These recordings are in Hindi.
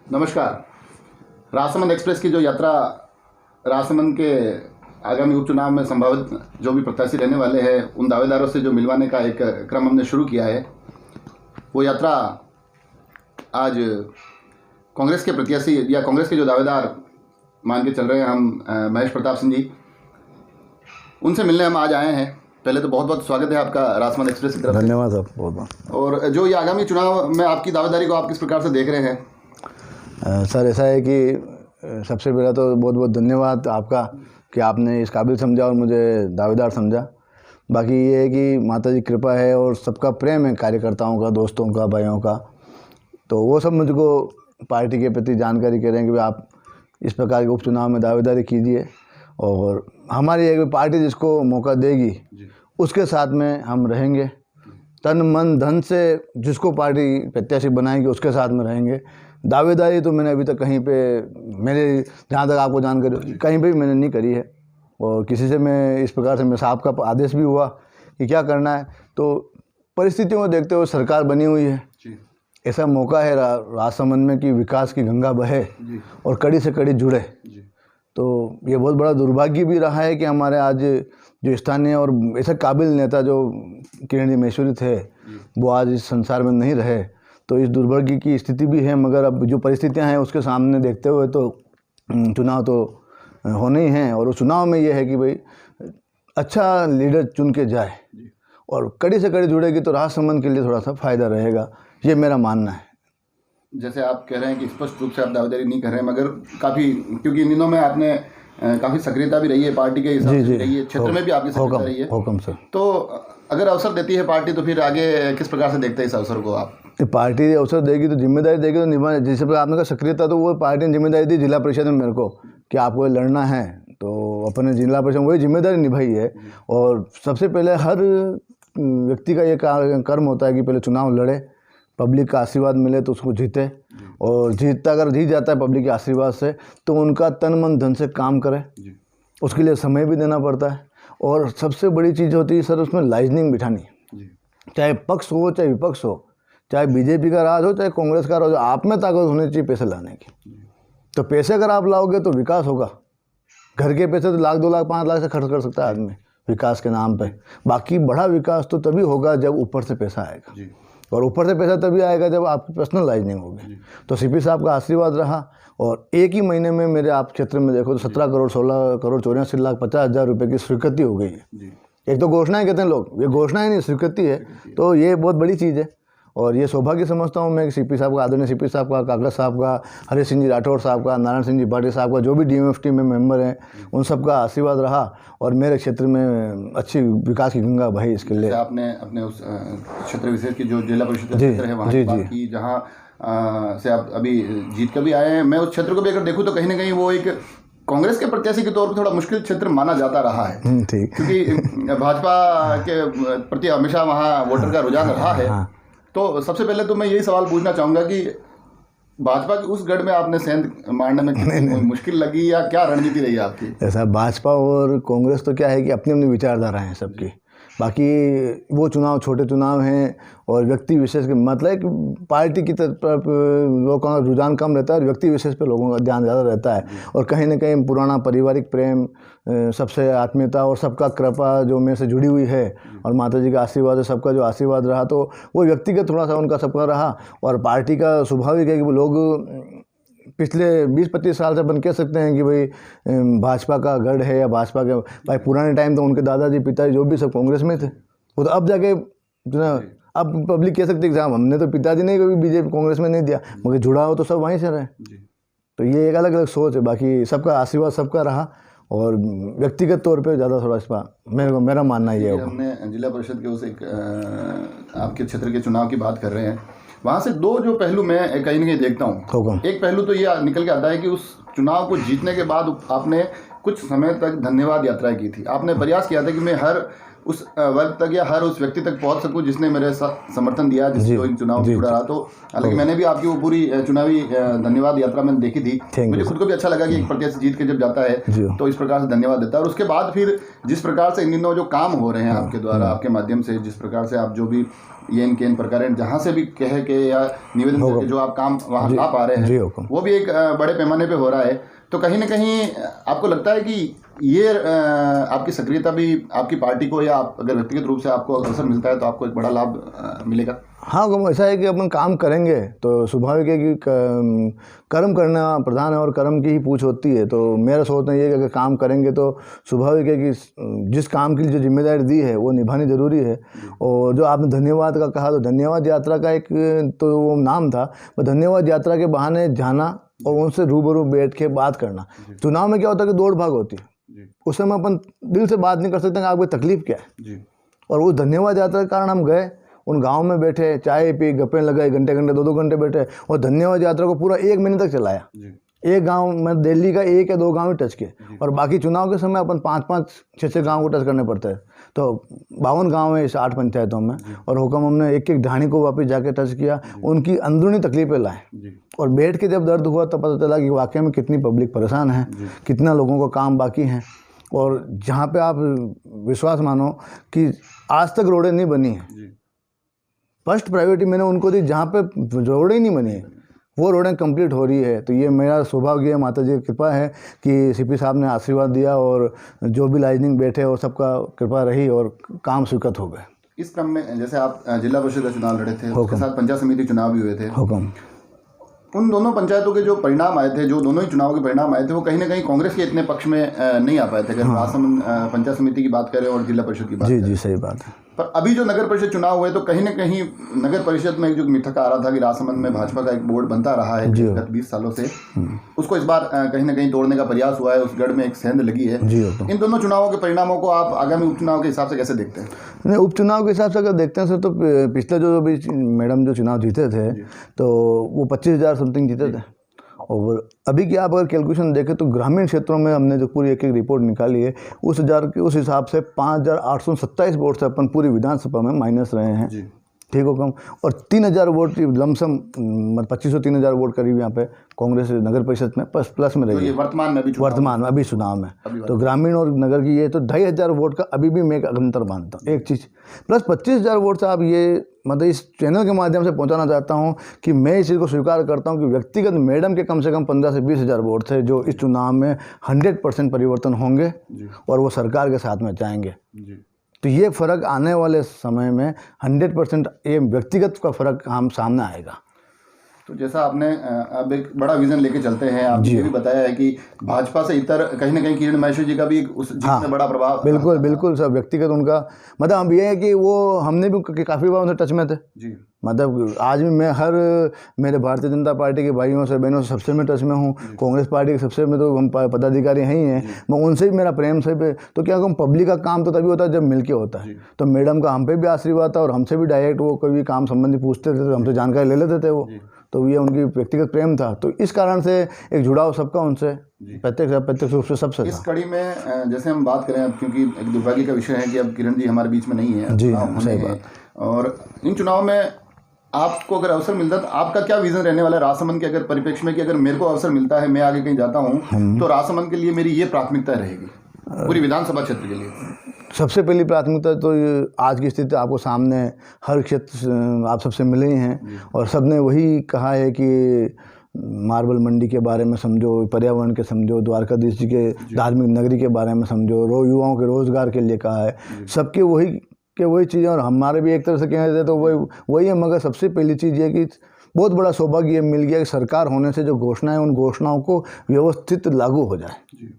नमस्कार। राजसमंद एक्सप्रेस की जो यात्रा राजसमंद के आगामी उपचुनाव में संभावित जो भी प्रत्याशी रहने वाले हैं उन दावेदारों से जो मिलवाने का एक क्रम हमने शुरू किया है, वो यात्रा आज कांग्रेस के प्रत्याशी या कांग्रेस के जो दावेदार मान के चल रहे हैं हम महेश प्रताप सिंह जी, उनसे मिलने हम आज आए हैं। पहले तो बहुत बहुत स्वागत है आपका राजसमंद एक्सप्रेस की तरफ। धन्यवाद सर, बहुत बहुत। और जो ये आगामी चुनाव में आपकी दावेदारी को आप किस प्रकार से देख रहे हैं? सर ऐसा है कि सबसे पहला तो बहुत बहुत धन्यवाद आपका कि आपने इस काबिल समझा और मुझे दावेदार समझा। बाकी ये है कि माता जी कृपा है और सबका प्रेम है, कार्यकर्ताओं का, दोस्तों का, भाइयों का, तो वो सब मुझको पार्टी के प्रति जानकारी कह रहे हैं कि भाई आप इस प्रकार के उपचुनाव में दावेदारी कीजिए और हमारी एक पार्टी जिसको मौका देगी उसके साथ में हम रहेंगे। तन मन धन से जिसको पार्टी प्रत्याशी बनाएगी उसके साथ में रहेंगे। दावेदारी तो मैंने अभी तक कहीं पे, मेरे जहाँ तक आपको जानकारी, कहीं पे भी मैंने नहीं करी है और किसी से मैं इस प्रकार से, मैं साहब का आदेश भी हुआ कि क्या करना है, तो परिस्थितियों को देखते हुए सरकार बनी हुई है, ऐसा मौका है राजसमंद में कि विकास की गंगा बहे और कड़ी से कड़ी जुड़े। तो ये बहुत बड़ा दुर्भाग्य भी रहा है कि हमारे आज जो स्थानीय और ऐसा काबिल नेता जो किरण जी महेश्वरी थे वो आज इस संसार में नहीं रहे, तो इस दुर्भाग्य की स्थिति भी है। मगर अब जो परिस्थितियां हैं उसके सामने देखते हुए तो चुनाव तो होने ही हैं और उस चुनाव में ये है कि भाई अच्छा लीडर चुन के जाए और कड़ी से कड़ी जुड़ेगी तो राजसमंद के लिए थोड़ा सा फ़ायदा रहेगा, ये मेरा मानना है। जैसे आप कह रहे हैं कि स्पष्ट रूप से आप दावेदारी नहीं कर रहे हैं, मगर काफ़ी, क्योंकि इन दिनों में आपने काफ़ी सक्रियता भी रही है पार्टी के हिसाब से रही है, क्षेत्र में भी आपकी सक्रियता रही है। हुकम सर। तो अगर अवसर देती है पार्टी तो फिर आगे किस प्रकार से देखते हैं इस अवसर को आप? पार्टी अवसर देगी तो जिम्मेदारी देगी तो निभा, जिस प्रकार आपने कहा सक्रियता, तो वो पार्टी ने जिम्मेदारी दी जिला परिषद में मेरे को कि आपको लड़ना है, तो अपने जिला परिषद वही जिम्मेदारी निभाई है। और सबसे पहले हर व्यक्ति का ये कर्म होता है कि पहले चुनाव लड़े, पब्लिक का आशीर्वाद मिले तो उसको जीते, और अगर जीत जाता है पब्लिक के आशीर्वाद से तो उनका तन मन धन से काम करे, उसके लिए समय भी देना पड़ता है। और सबसे बड़ी चीज़ होती है सर उसमें लाइजनिंग बिठानी, चाहे पक्ष हो चाहे विपक्ष हो, चाहे बीजेपी का राज हो चाहे कांग्रेस का राज हो, आप में ताकत होनी चाहिए पैसे लाने की। तो पैसे अगर आप लाओगे तो विकास होगा। घर के पैसे तो लाख 2 लाख 5 लाख से खर्च कर सकता है आदमी विकास के नाम पे। बाकी बड़ा विकास तो तभी होगा जब ऊपर से पैसा आएगा, और ऊपर से पैसा तभी आएगा जब आपकी पर्सनल लाइजनिंग होगी। तो सीपी साहब का आशीर्वाद रहा और एक ही महीने में मेरे आप क्षेत्र में देखो तो 17 करोड़ 16 करोड़ 84 लाख 50 हज़ार रुपये की स्वीकृति हो गई है। एक तो घोषणाएं कहते हैं लोग, ये घोषणाएं नहीं स्वीकृति है, तो ये बहुत बड़ी चीज़ है। और ये सौभाग्य समझता हूँ मैं कि सीपी साहब का, आदरणीय सीपी साहब का, कागज साहब का, हरी सिंह जी राठौर साहब का, नारायण सिंह जी भाटी साहब का, जो भी डीएमएफटी में मेंबर हैं, उन सब का आशीर्वाद रहा और मेरे क्षेत्र में अच्छी विकास की गंगा बही। इसके लिए आपने अपने उस क्षेत्र विशेष की जो जिला परिषद क्षेत्र है वहाँ की बात की, जहाँ से आप अभी जीत कर भी आए हैं। मैं उस क्षेत्र को भी अगर देखूँ तो कहीं ना कहीं वो एक कांग्रेस के प्रत्याशी के तौर पर थोड़ा मुश्किल क्षेत्र माना जाता रहा है, ठीक, क्योंकि भाजपा के प्रति हमेशा वहाँ वोटर का रुझान रहा है। तो सबसे पहले तो मैं यही सवाल पूछना चाहूँगा कि भाजपा के उस गढ़ में आपने सेंध मारने में कितनी मुश्किल लगी या क्या रणनीति रही आपकी? ऐसा भाजपा और कांग्रेस तो क्या है कि अपनी अपनी विचारधारा है सबकी। बाकी वो चुनाव छोटे चुनाव हैं और व्यक्ति विशेष के, मतलब कि पार्टी की तरफ लोगों का रुझान कम रहता है और व्यक्ति विशेष पे लोगों का ध्यान ज़्यादा रहता है। और कहीं ना कहीं पुराना पारिवारिक प्रेम, सबसे आत्मीयता और सबका कृपा जो मेरे से जुड़ी हुई है और माता जी का आशीर्वाद है, सबका जो आशीर्वाद रहा, तो वो व्यक्तिगत थोड़ा सा उनका सबका रहा। और पार्टी का स्वाभाविक है कि वो लोग पिछले 20-25 साल से अपन कह सकते हैं कि भाई भाजपा का गढ़ है या भाजपा के, भाई पुराने टाइम तो उनके दादाजी पिताजी जो भी सब कांग्रेस में थे, वो तो अब जाके जो ना अब पब्लिक कह सकती है कि साहब हमने तो पिताजी ने कभी बीजेपी कांग्रेस में नहीं दिया, मगर जुड़ा हो तो सब वहीं से रहे। तो ये एक अलग अलग सोच है। बाकी सबका आशीर्वाद सबका रहा और व्यक्तिगत तौर पे ज़्यादा थोड़ा इस पर मेरा मानना ये है। हमने जिला परिषद के उस एक आपके क्षेत्र के चुनाव की बात कर रहे हैं, वहाँ से दो जो पहलू मैं कहीं ना कहीं देखता हूँ। एक पहलू तो ये निकल के आता है कि उस चुनाव को जीतने के बाद आपने कुछ समय तक धन्यवाद यात्रा की थी। आपने प्रयास किया था कि मैं हर उस वर्ग तक या हर उस व्यक्ति तक पहुंच सकूं जिसने मेरे साथ समर्थन दिया, जिसको इन चुनाव में जुड़ा रहा। तो हालांकि मैंने भी आपकी वो पूरी चुनावी धन्यवाद यात्रा मैंने देखी थी। मुझे खुद को भी अच्छा लगा कि एक प्रत्याशी जीत के जब जाता है तो इस प्रकार से धन्यवाद देता है। और उसके बाद फिर जिस प्रकार से इन दिनों जो काम हो रहे हैं आपके द्वारा, आपके माध्यम से, जिस प्रकार से आप जो भी ये इनके इन प्रकार जहाँ से भी कहे के या निवेदन करके जो आप काम वहाँ ला पा रहे हैं वो भी एक बड़े पैमाने पे हो रहा है। तो कहीं ना कहीं आपको लगता है कि ये आपकी सक्रियता भी आपकी पार्टी को या आप अगर व्यक्तिगत रूप से आपको अवसर मिलता है तो आपको एक बड़ा लाभ मिलेगा? हाँ, ऐसा है कि अपन काम करेंगे तो स्वाभाविक है कि कर्म करना प्रधान है और कर्म की ही पूछ होती है। तो मेरा सोचना ये है कि अगर काम करेंगे तो स्वाभाविक है कि जिस काम के लिए जो जिम्मेदारी दी है वो निभानी ज़रूरी है। और जो आपने धन्यवाद का कहा, तो धन्यवाद यात्रा का एक तो वो नाम था, वो धन्यवाद यात्रा के बहाने जाना और उनसे रूबरू बैठ के बात करना। चुनाव में क्या होता है कि दौड़ भाग होती है, उस समय अपन दिल से बात नहीं कर सकते कि आपकी तकलीफ क्या है। और वो धन्यवाद यात्रा के कारण हम गए, उन गांव में बैठे, चाय पी, गप्पे लगाए, घंटे घंटे 2-2 घंटे बैठे और धन्यवाद यात्रा को पूरा 1 महीने तक चलाया। एक गांव में दिल्ली का 1 या 2 गांव ही टच किए और बाकी चुनाव के समय अपन 5-5, 6-6 गाँव को टच करने पड़ते हैं। तो 52 गाँव है इस 8 पंचायतों में और हुक्म हमने एक ढाणी को वापस जाके टच किया, उनकी अंदरूनी तकलीफें लाए और बैठ के जब दर्द हुआ तब पता चला कि वाकई में कितनी पब्लिक परेशान है, कितना लोगों को काम बाकी हैं। और जहाँ पे आप विश्वास मानो कि आज तक रोडें नहीं बनी हैं, फर्स्ट प्रायोरिटी मैंने उनको दी जहाँ पे रोडें नहीं बनी है वो रोडें कंप्लीट हो रही है। तो ये मेरा सौभाग्य है, माता जी की कृपा है कि सीपी साहब ने आशीर्वाद दिया और जो भी लाइजनिंग बैठे और सबका कृपा रही और काम स्वीकृत हो गए। इस क्रम में जैसे आप जिला परिषद का चुनाव लड़े थे, उसके साथ पंचायत समिति चुनाव भी हुए थे, उन दोनों पंचायतों के जो परिणाम आए थे, जो दोनों ही चुनाव के परिणाम आए थे, वो कहीं ना कहीं कांग्रेस के इतने पक्ष में नहीं आ पाए थे। अगर राजसमंद पंचायत समिति की बात करें और जिला परिषद की बात करें। जी सही बात है। पर अभी जो नगर परिषद चुनाव हुए तो कहीं ना कहीं नगर परिषद में एक जो मिथक आ रहा था कि राजसमंद में भाजपा का एक बोर्ड बनता रहा है गत 20 सालों से, उसको इस बार कहीं ना कहीं तोड़ने का प्रयास हुआ है, उस गढ़ में एक सेंध लगी है। इन दोनों चुनावों के परिणामों को आप आगामी उपचुनाव के हिसाब से कैसे देखते हैं? नहीं, उपचुनाव के हिसाब से अगर देखते हैं सर, तो पिछले जो भी मैडम जो चुनाव जीते थे तो वो 25,000 समथिंग जीते थे। और अभी की आप अगर कैलकुलेशन देखें तो ग्रामीण क्षेत्रों में हमने जो पूरी एक रिपोर्ट निकाली है उस हिसाब से 5,827 वोट से अपन पूरी विधानसभा में माइनस रहे हैं। ठीक हो कम, और 3,000 वोट लमसम 2,500-3,000 वोट करीब यहाँ पे कांग्रेस नगर परिषद में प्लस में रही है वर्तमान में अभी चुनाव में। तो ग्रामीण और नगर की ये तो 2,500 वोट का अभी भी मैं एक अंतर मानता हूँ। एक चीज़ प्लस 25,000 वोट से आप ये मतलब इस चैनल के माध्यम से पहुंचाना चाहता हूं कि मैं इस चीज़ को स्वीकार करता हूं कि व्यक्तिगत मैडम के कम से कम 15 से 20,000 वोट थे जो इस चुनाव में 100% परिवर्तन होंगे और वो सरकार के साथ में जाएंगे। तो ये फ़र्क आने वाले समय में 100% ये व्यक्तिगत का फ़र्क हम सामने आएगा। तो जैसा आपने अब एक बड़ा विजन लेके चलते हैं, आपने ये भी बताया है कि भाजपा से इतर कहीं ना कहीं किरण महेश्वरी जी का भी उस जीत में बड़ा प्रभाव। बिल्कुल सब व्यक्तिगत उनका मतलब हम ये है कि वो हमने भी काफ़ी बार उनसे टच में थे जी। मतलब आज भी मैं मेरे भारतीय जनता पार्टी के भाइयों से बहनों से सबसे मैं टच में हूँ, कांग्रेस पार्टी के सबसे में तो हम पदाधिकारी हैं ही हैं, मैं उनसे भी मेरा प्रेम से पे। तो क्या कहूँ, पब्लिक का काम तो तभी होता है जब मिलके होता है। तो मैडम का हम पे भी आशीर्वाद था और हमसे भी डायरेक्ट वो कोई भी काम संबंधी पूछते थे तो हमसे जानकारी ले लेते थे वो। तो ये उनकी व्यक्तिगत प्रेम था, तो इस कारण से एक जुड़ाव सबका उनसे प्रत्यक्ष रूप से सबसे। इस कड़ी में जैसे हम बात करें अब, क्योंकि एक दुर्भाग्य का विषय है कि अब किरण जी हमारे बीच में नहीं है जी, सही बात। और इन चुनाव में आपको अगर अवसर मिलता है तो आपका क्या विजन रहने वाला है राजसमंद के अगर परिप्रेक्ष्य में कि अगर मेरे को अवसर मिलता है, मैं आगे कहीं जाता हूँ तो राजसमंद के लिए मेरी ये प्राथमिकता रहेगी पूरी विधानसभा क्षेत्र के लिए? सबसे पहली प्राथमिकता तो आज की स्थिति आपको सामने हर क्षेत्र आप सबसे मिले ही हैं और सबने वही कहा है कि मार्बल मंडी के बारे में समझो, पर्यावरण के समझो, द्वारकाधीश जी के धार्मिक नगरी के बारे में समझो, युवाओं के रोजगार के लिए कहा है। सबके वही चीज़ें और हमारे भी एक तरह से कहें जाए तो वही है। मगर सबसे पहली चीज़ ये कि बहुत बड़ा सौभाग्य मिल गया कि सरकार होने से जो घोषणाएं, उन घोषणाओं को व्यवस्थित लागू हो जाए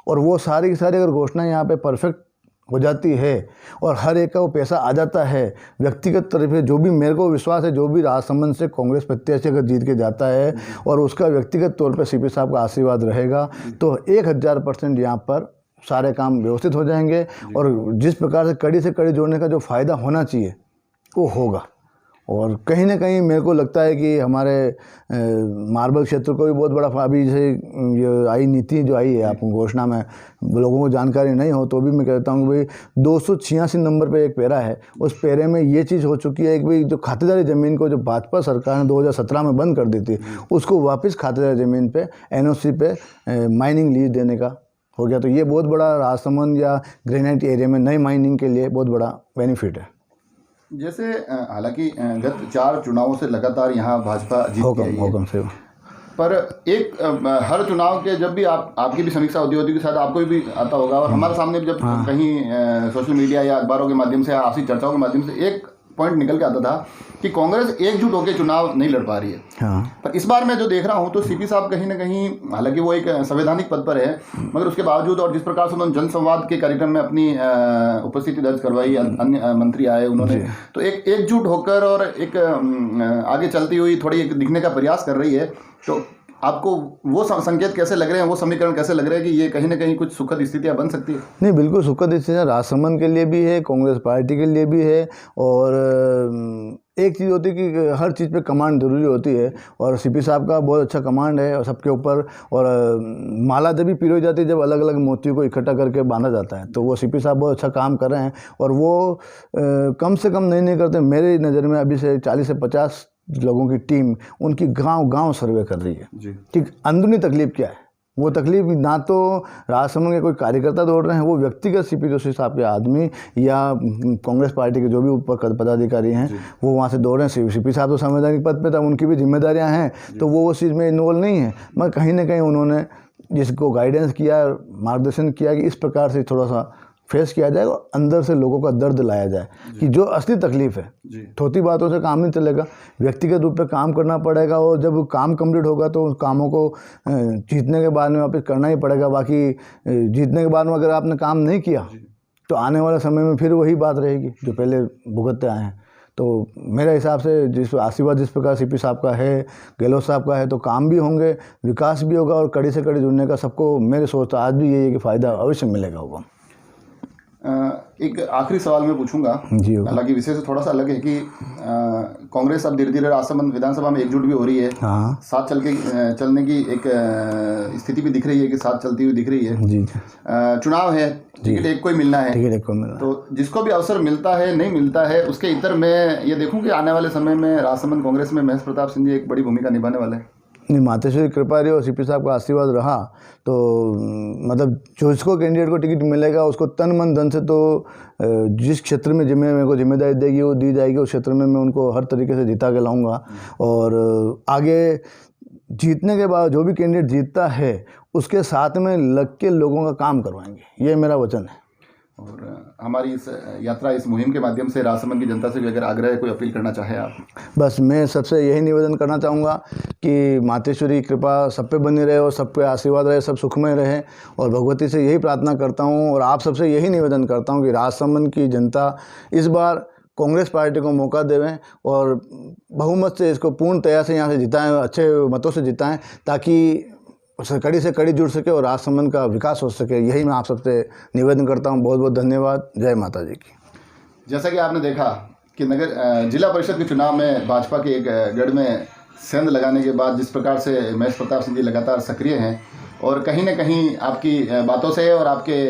और वो सारी की सारी अगर घोषणाएं यहाँ पे परफेक्ट हो जाती है और हर एक का वो पैसा आ जाता है व्यक्तिगत तरफ से। जो भी मेरे को विश्वास है, जो भी राजसमंद से कांग्रेस प्रत्याशी अगर जीत के जाता है और उसका व्यक्तिगत तौर पे सीपी साहब का आशीर्वाद रहेगा तो 1000% यहाँ पर सारे काम व्यवस्थित हो जाएंगे और जिस प्रकार से कड़ी से कड़ी जोड़ने का जो फ़ायदा होना चाहिए वो होगा। और कहीं ना कहीं मेरे को लगता है कि हमारे मार्बल क्षेत्र को भी बहुत बड़ा अभी जैसे ये आई नीति जो आई है आपको घोषणा में लोगों को जानकारी नहीं हो तो भी मैं कहता हूँ कि भाई 286 नंबर पे एक पैरा है, उस पैरे में ये चीज़ हो चुकी है कि भाई जो खातेदारी ज़मीन को जो भाजपा सरकार ने 2017 में बंद कर दी थी उसको वापस खातेदारी ज़मीन पे NOC पे माइनिंग लीज देने का हो गया। तो ये बहुत बड़ा राजसमंद या ग्रेनाइट एरिया में नई माइनिंग के लिए बहुत बड़ा बेनिफिट है। जैसे हालांकि गत 4 चुनावों से लगातार यहाँ भाजपा जीत रही है, पर एक हर चुनाव के जब भी आपकी भी समीक्षा होती कि शायद आपको भी आता होगा, और हमारे सामने भी जब कहीं सोशल मीडिया या अखबारों के माध्यम से या आपसी चर्चाओं के माध्यम से एक पॉइंट निकल के आता था कि कांग्रेस एकजुट होकर चुनाव नहीं लड़ पा रही है। पर इस बार मैं जो देख रहा हूं तो सीपी साहब कहीं ना कहीं, हालांकि वो एक संवैधानिक पद पर है, मगर उसके बावजूद और जिस प्रकार से उन्होंने जनसंवाद के कार्यक्रम में अपनी उपस्थिति दर्ज करवाई, अन्य मंत्री आए उन्होंने, तो एक एकजुट होकर और एक आगे चलती हुई थोड़ी एक दिखने का प्रयास कर रही है। तो आपको वो संकेत कैसे लग रहे हैं, वो समीकरण कैसे लग रहे हैं कि ये कहीं ना कहीं कुछ सुखद स्थितियां बन सकती है? नहीं, बिल्कुल सुखद स्थितियां राजसमंद के लिए भी है, कांग्रेस पार्टी के लिए भी है। और एक चीज़ होती है कि हर चीज़ पे कमांड जरूरी होती है, और सीपी साहब का बहुत अच्छा कमांड है और सबके ऊपर। और माला जब भी पिरोई जाती है, जब अलग अलग मोतियों को इकट्ठा करके बांधा जाता है, तो वो सीपी साहब बहुत अच्छा काम कर रहे हैं। और वो कम से कम नहीं करते, मेरी नज़र में अभी से 40 से 50 लोगों की टीम उनकी गांव सर्वे कर रही है कि अंदरूनी तकलीफ क्या है। वो तकलीफ ना तो राजसमंद के कोई कार्यकर्ता दौड़ रहे हैं, वो व्यक्तिगत सीपी जोशी साहब के आदमी या कांग्रेस पार्टी के जो भी ऊपर पदाधिकारी हैं वो वहाँ से दौड़ रहे हैं। सीपी साहब तो संवैधानिक पद पे था, उनकी भी जिम्मेदारियाँ हैं, तो वो उस चीज़ में इन्वॉल्व नहीं है। मगर कहीं ना कहीं उन्होंने जिसको गाइडेंस किया, मार्गदर्शन किया कि इस प्रकार से थोड़ा सा फेस किया जाए और अंदर से लोगों का दर्द लाया जाए कि जो असली तकलीफ़ है। थोती बातों से काम नहीं चलेगा, व्यक्तिगत रूप पे काम करना पड़ेगा, और जब काम कंप्लीट होगा तो उस कामों को जीतने के बाद में वापस करना ही पड़ेगा। बाकी जीतने के बाद में अगर आपने काम नहीं किया तो आने वाले समय में फिर वही बात रहेगी जो पहले भुगतते आए हैं। तो मेरे हिसाब से जिस आशीर्वाद जिस प्रकार सीपी साहब का है, गहलोत साहब का है, तो काम भी होंगे, विकास भी होगा, और कड़ी से कड़ी जुड़ने का सबको मेरे सोच आज भी यही है कि फ़ायदा अवश्य मिलेगा होगा। एक आखिरी सवाल मैं पूछूंगा, हालांकि विषय से थोड़ा सा अलग है कि कांग्रेस अब धीरे धीरे राजसमंद विधानसभा में एकजुट भी हो रही है, साथ चलने की एक स्थिति भी दिख रही है कि साथ चलती हुई दिख रही है। चुनाव है, टिकट एक को ही मिलना है, तो जिसको भी अवसर मिलता है नहीं मिलता है, उसके इतर मैं ये देखूं कि आने वाले समय में राजसमंद कांग्रेस में महेश प्रताप सिंह जी एक बड़ी भूमिका निभाने वाले हैं। नहीं, मातेश्वरी कृपा रही और सीपी साहब का आशीर्वाद रहा तो मतलब जो जिसको कैंडिडेट को टिकट मिलेगा उसको तन मन धन से, तो जिस क्षेत्र में मेरे को जिम्मेदारी देगी वो दी जाएगी, उस क्षेत्र में मैं उनको हर तरीके से जिता के लाऊंगा। और आगे जीतने के बाद जो भी कैंडिडेट जीतता है उसके साथ में लग के लोगों का काम करवाएंगे, ये मेरा वचन है। और हमारी इस यात्रा, इस मुहिम के माध्यम से राजसमंद की जनता से भी अगर आग्रह कोई अपील करना चाहे आप? बस मैं सबसे यही निवेदन करना चाहूँगा कि मातेश्वरी कृपा सब पे बनी रहे और सब पे आशीर्वाद रहे, सब सुखमय रहे, और भगवती से यही प्रार्थना करता हूँ और आप सबसे यही निवेदन करता हूँ कि राजसमंद की जनता इस बार कांग्रेस पार्टी को मौका देवें और बहुमत से इसको पूर्णतया से यहाँ से जिताएँ, अच्छे मतों से जिताएँ, ताकि कड़ी से कड़ी जुड़ सके और राजसमंद का विकास हो सके। यही मैं आप सबसे निवेदन करता हूँ। बहुत बहुत धन्यवाद। जय माता जी की। जैसा कि आपने देखा कि जिला परिषद के चुनाव में भाजपा के एक गढ़ में सेंध लगाने के बाद जिस प्रकार से महेश प्रताप सिंह जी लगातार सक्रिय हैं, और कहीं ना कहीं आपकी बातों से और आपके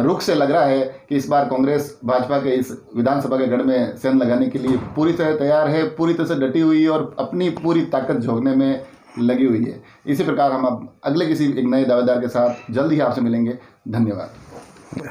रुख से लग रहा है कि इस बार कांग्रेस भाजपा के इस विधानसभा के गढ़ में सेंध लगाने के लिए पूरी तरह तैयार है, पूरी तरह से डटी हुई है और अपनी पूरी ताकत झोंकने में लगी हुई है। इसी प्रकार हम अब अगले किसी एक नए दावेदार के साथ जल्द ही आपसे मिलेंगे। धन्यवाद।